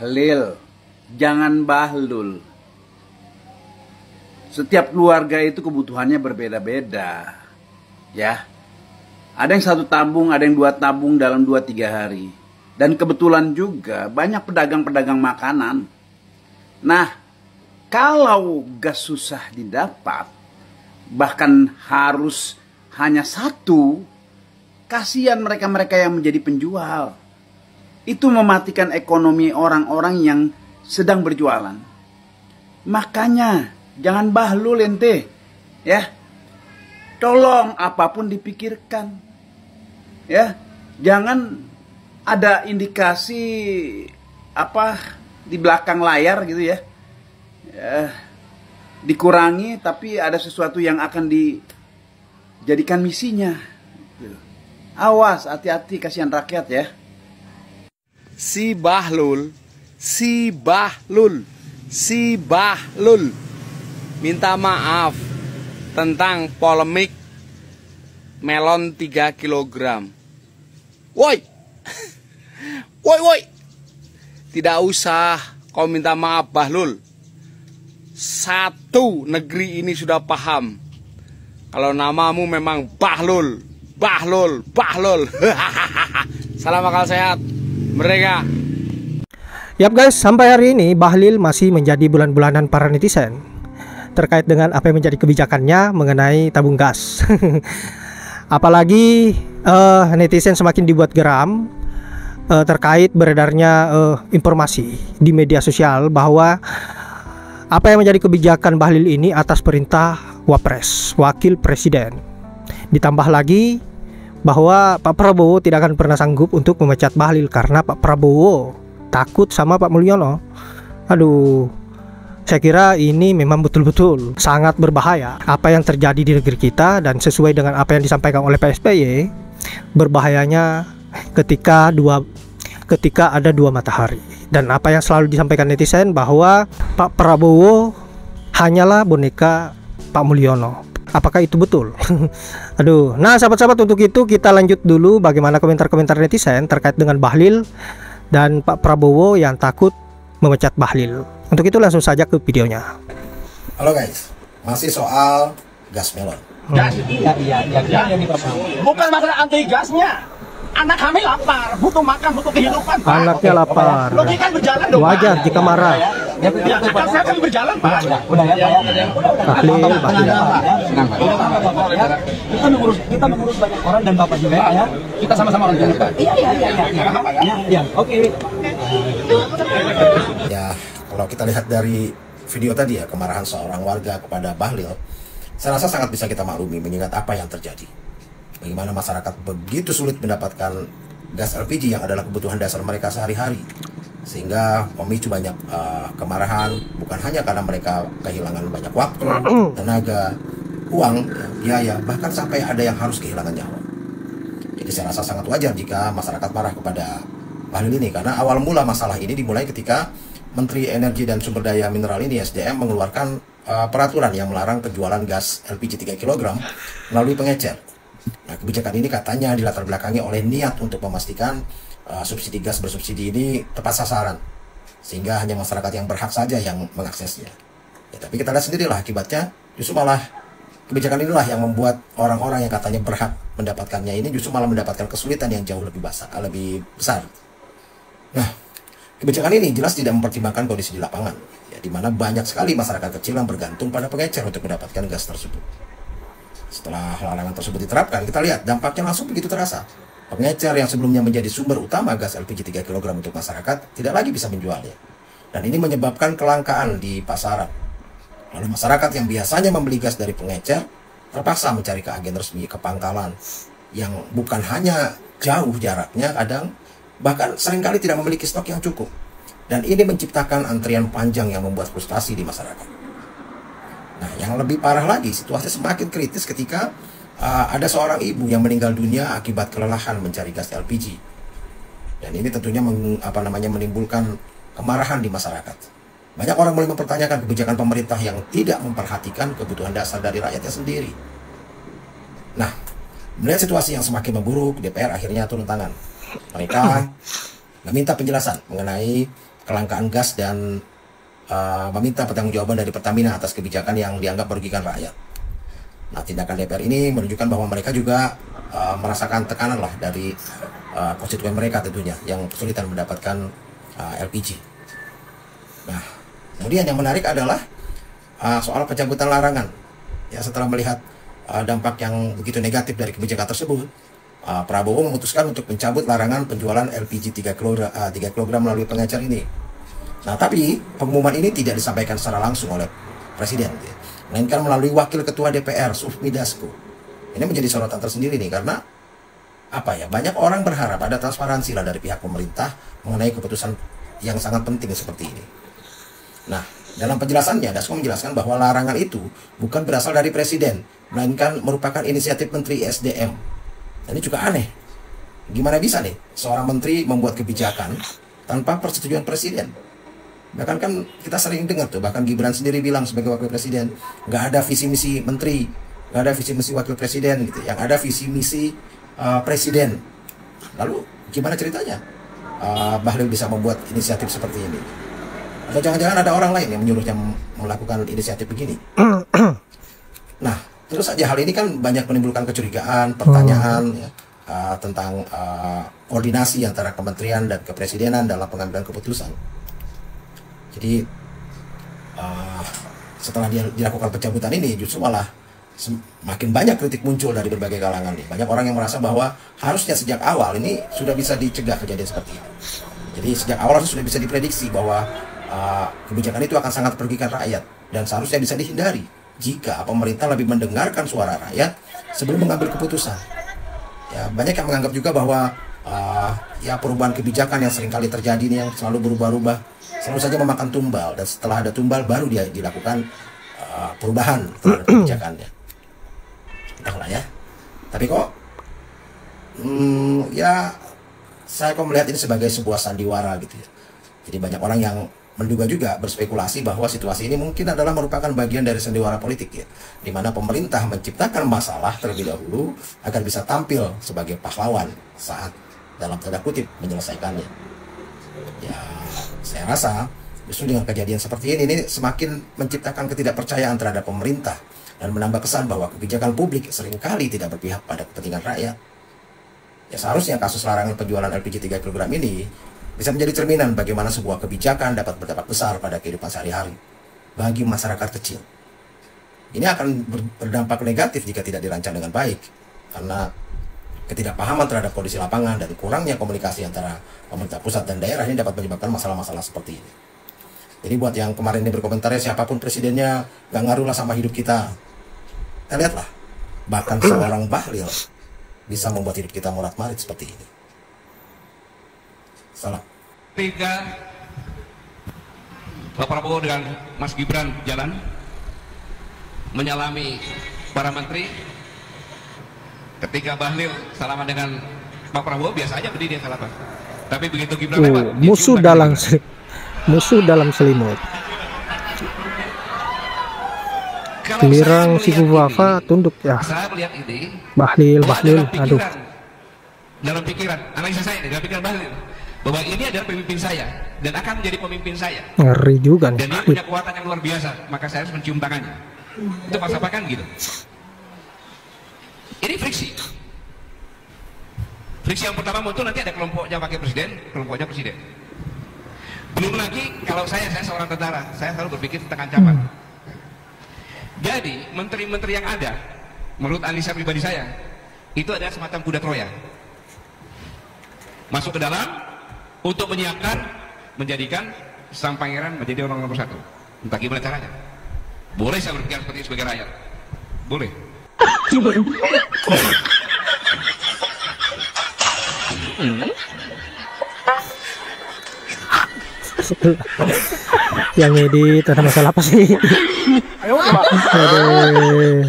Lil, jangan bahlul. Setiap keluarga itu kebutuhannya berbeda-beda. Ya. Ada yang 1 tabung, ada yang 2 tabung dalam 2-3 hari. Dan kebetulan juga banyak pedagang-pedagang makanan. Nah, kalau gas susah didapat, bahkan harus hanya 1, kasihan mereka-mereka yang menjadi penjual. Itu mematikan ekonomi orang-orang yang sedang berjualan. Makanya jangan bahlul ente, ya. Tolong apapun dipikirkan, ya. Jangan ada indikasi di belakang layar gitu ya. Dikurangi tapi ada sesuatu yang akan dijadikan misinya. Awas, hati-hati, kasihan rakyat ya. Si Bahlul minta maaf tentang polemik melon 3 kg. Woi. Tidak usah kau minta maaf, Bahlul. Satu negeri ini sudah paham kalau namamu memang Bahlul. Salam akal sehat mereka. Yap guys, sampai hari ini Bahlil masih menjadi bulan-bulanan para netizen terkait dengan apa yang menjadi kebijakannya mengenai tabung gas. Apalagi netizen semakin dibuat geram terkait beredarnya informasi di media sosial bahwa apa yang menjadi kebijakan Bahlil ini atas perintah Wapres, Wakil Presiden. Ditambah lagi bahwa Pak Prabowo tidak akan pernah sanggup untuk memecat Bahlil karena Pak Prabowo takut sama Pak Mulyono. Aduh, saya kira ini memang betul-betul sangat berbahaya apa yang terjadi di negeri kita, dan sesuai dengan apa yang disampaikan oleh Pak SBY, berbahayanya ketika ada 2 matahari. Dan apa yang selalu disampaikan netizen bahwa Pak Prabowo hanyalah boneka Pak Mulyono. Apakah itu betul? Aduh. Nah, sahabat-sahabat, untuk itu kita lanjut dulu bagaimana komentar-komentar netizen terkait dengan Bahlil dan Pak Prabowo yang takut memecat Bahlil. Untuk itu langsung saja ke videonya. Halo guys, masih soal gas melon. Gas, iya. Bukan masalah anti gasnya. Anak hamil lapar, butuh makan, butuh kehidupan, Pak. Anaknya lapar. Logika berjalan dong, wajar Pak. jika marah. Ya, akal sehat kan berjalan, Pak. Udah ya. Bahlil. Kita mengurus banyak orang dan Bapak juga ya. Kita sama-sama orang tua. Iya. Oke. Ya, kalau kita lihat dari video tadi ya, kemarahan seorang warga kepada Bahlil, saya rasa sangat bisa kita maklumi mengingat apa yang terjadi. Bagaimana masyarakat begitu sulit mendapatkan gas LPG yang adalah kebutuhan dasar mereka sehari-hari, sehingga memicu banyak kemarahan, bukan hanya karena mereka kehilangan banyak waktu, tenaga, uang, biaya, bahkan sampai ada yang harus kehilangan nyawa. Jadi saya rasa sangat wajar jika masyarakat marah kepada Bahlil ini, karena awal mula masalah ini dimulai ketika Menteri Energi dan Sumber Daya Mineral ini, SDM, mengeluarkan peraturan yang melarang penjualan gas LPG 3 kg melalui pengecer. Nah, kebijakan ini katanya dilatar belakangi oleh niat untuk memastikan subsidi gas bersubsidi ini tepat sasaran, sehingga hanya masyarakat yang berhak saja yang mengaksesnya. Ya, tapi kita lihat sendirilah akibatnya, justru malah kebijakan inilah yang membuat orang-orang yang katanya berhak mendapatkannya ini justru malah mendapatkan kesulitan yang jauh lebih besar. Nah, kebijakan ini jelas tidak mempertimbangkan kondisi di lapangan, ya, di mana banyak sekali masyarakat kecil yang bergantung pada pengecer untuk mendapatkan gas tersebut. Setelah larangan tersebut diterapkan, kita lihat dampaknya langsung begitu terasa. Pengecer yang sebelumnya menjadi sumber utama gas LPG 3 kg untuk masyarakat tidak lagi bisa menjualnya. Dan ini menyebabkan kelangkaan di pasaran. Lalu masyarakat yang biasanya membeli gas dari pengecer terpaksa mencari ke agen resmi, ke pangkalan yang bukan hanya jauh jaraknya, kadang bahkan seringkali tidak memiliki stok yang cukup. Dan ini menciptakan antrian panjang yang membuat frustasi di masyarakat. Nah, yang lebih parah lagi, situasi semakin kritis ketika ada seorang ibu yang meninggal dunia akibat kelelahan mencari gas LPG. Dan ini tentunya menimbulkan kemarahan di masyarakat. Banyak orang mulai mempertanyakan kebijakan pemerintah yang tidak memperhatikan kebutuhan dasar dari rakyatnya sendiri. Nah, melihat situasi yang semakin memburuk, DPR akhirnya turun tangan. Mereka meminta penjelasan mengenai kelangkaan gas dan meminta pertanggungjawaban dari Pertamina atas kebijakan yang dianggap merugikan rakyat. Nah, tindakan DPR ini menunjukkan bahwa mereka juga merasakan tekanan lah dari konstituen mereka tentunya yang kesulitan mendapatkan LPG. Nah, kemudian yang menarik adalah soal pencabutan larangan. Ya, setelah melihat dampak yang begitu negatif dari kebijakan tersebut, Prabowo memutuskan untuk mencabut larangan penjualan LPG 3 kg melalui pengecer ini. Nah, tapi pengumuman ini tidak disampaikan secara langsung oleh Presiden, melainkan melalui Wakil Ketua DPR, Sufmi Dasko. Ini menjadi sorotan tersendiri nih, karena banyak orang berharap ada transparansi lah dari pihak pemerintah mengenai keputusan yang sangat penting seperti ini. Nah, dalam penjelasannya, Dasko menjelaskan bahwa larangan itu bukan berasal dari Presiden, melainkan merupakan inisiatif Menteri SDM. Dan ini juga aneh. Gimana bisa nih seorang menteri membuat kebijakan tanpa persetujuan Presiden? Bahkan kan kita sering dengar tuh, bahkan Gibran sendiri bilang sebagai Wakil Presiden, nggak ada visi misi menteri, nggak ada visi misi Wakil Presiden gitu. Yang ada visi misi Presiden. Lalu gimana ceritanya Bahlil bisa membuat inisiatif seperti ini? Atau jangan-jangan ada orang lain yang menyuruhnya melakukan inisiatif begini? Nah, terus saja hal ini kan banyak menimbulkan kecurigaan, pertanyaan ya, tentang koordinasi antara kementerian dan kepresidenan dalam pengambilan keputusan. Jadi setelah dia dilakukan pencabutan ini, justru malah semakin banyak kritik muncul dari berbagai kalangan nih. Banyak orang yang merasa bahwa harusnya sejak awal ini sudah bisa dicegah kejadian seperti ini. Jadi sejak awal sudah bisa diprediksi bahwa kebijakan itu akan sangat merugikan rakyat dan seharusnya bisa dihindari jika pemerintah lebih mendengarkan suara rakyat sebelum mengambil keputusan. Ya, banyak yang menganggap juga bahwa ya perubahan kebijakan yang seringkali terjadi ini yang selalu berubah-ubah selalu saja memakan tumbal, dan setelah ada tumbal baru dia dilakukan perubahan terhadap kebijakannya. Entahlah ya. Tapi kok ya saya kok melihat ini sebagai sebuah sandiwara gitu ya. Jadi banyak orang yang menduga juga berspekulasi bahwa situasi ini mungkin adalah merupakan bagian dari sandiwara politik ya, di mana pemerintah menciptakan masalah terlebih dahulu agar bisa tampil sebagai pahlawan saat dalam tanda kutip menyelesaikannya. Ya, saya rasa justru dengan kejadian seperti ini semakin menciptakan ketidakpercayaan terhadap pemerintah dan menambah kesan bahwa kebijakan publik seringkali tidak berpihak pada kepentingan rakyat. Ya, seharusnya kasus larangan penjualan LPG 3 kg ini bisa menjadi cerminan bagaimana sebuah kebijakan dapat berdampak besar pada kehidupan sehari-hari bagi masyarakat kecil. Ini akan berdampak negatif jika tidak dirancang dengan baik, karena ketidakpahaman terhadap kondisi lapangan dan kurangnya komunikasi antara pemerintah pusat dan daerah ini dapat menyebabkan masalah-masalah seperti ini. Jadi buat yang kemarin ini berkomentar, siapapun presidennya gak ngaruh lah sama hidup kita. Kita lihatlah, bahkan seorang Bahlil bisa membuat hidup kita morat-marit seperti ini. Salah. Ketika Pak Prabowo dengan Mas Gibran jalan menyalami para menteri, ketika Bahlil salaman dengan Pak Prabowo biasa aja berdiri dia salaman. Tapi begitu Gibran lewat, musuh dalam selimut. Giliran si Wafa tunduk ya. Saya melihat ini Bahlil, aduh. Dalam pikiran, analisa saya dalam pikiran Bahlil, bahwa ini adalah pemimpin saya dan akan menjadi pemimpin saya. Ngeri juga nih. Dan dia punya kekuatan yang luar biasa, maka saya harus mencium tangannya. Itu falsafah kan gitu. Ini friksi. Friksi yang pertama muncul, nanti ada kelompoknya wakil presiden, kelompoknya presiden. Belum lagi kalau saya seorang tentara, saya selalu berpikir tentang ancaman. Jadi menteri-menteri yang ada, menurut analisa pribadi saya, itu adalah semacam kuda Troya. Masuk ke dalam untuk menyiapkan, menjadikan sang pangeran menjadi orang nomor 1. Entah gimana caranya. Boleh saya berpikir seperti itu sebagai rakyat? Boleh. Yang edit ada masalah apa sih? Aduh.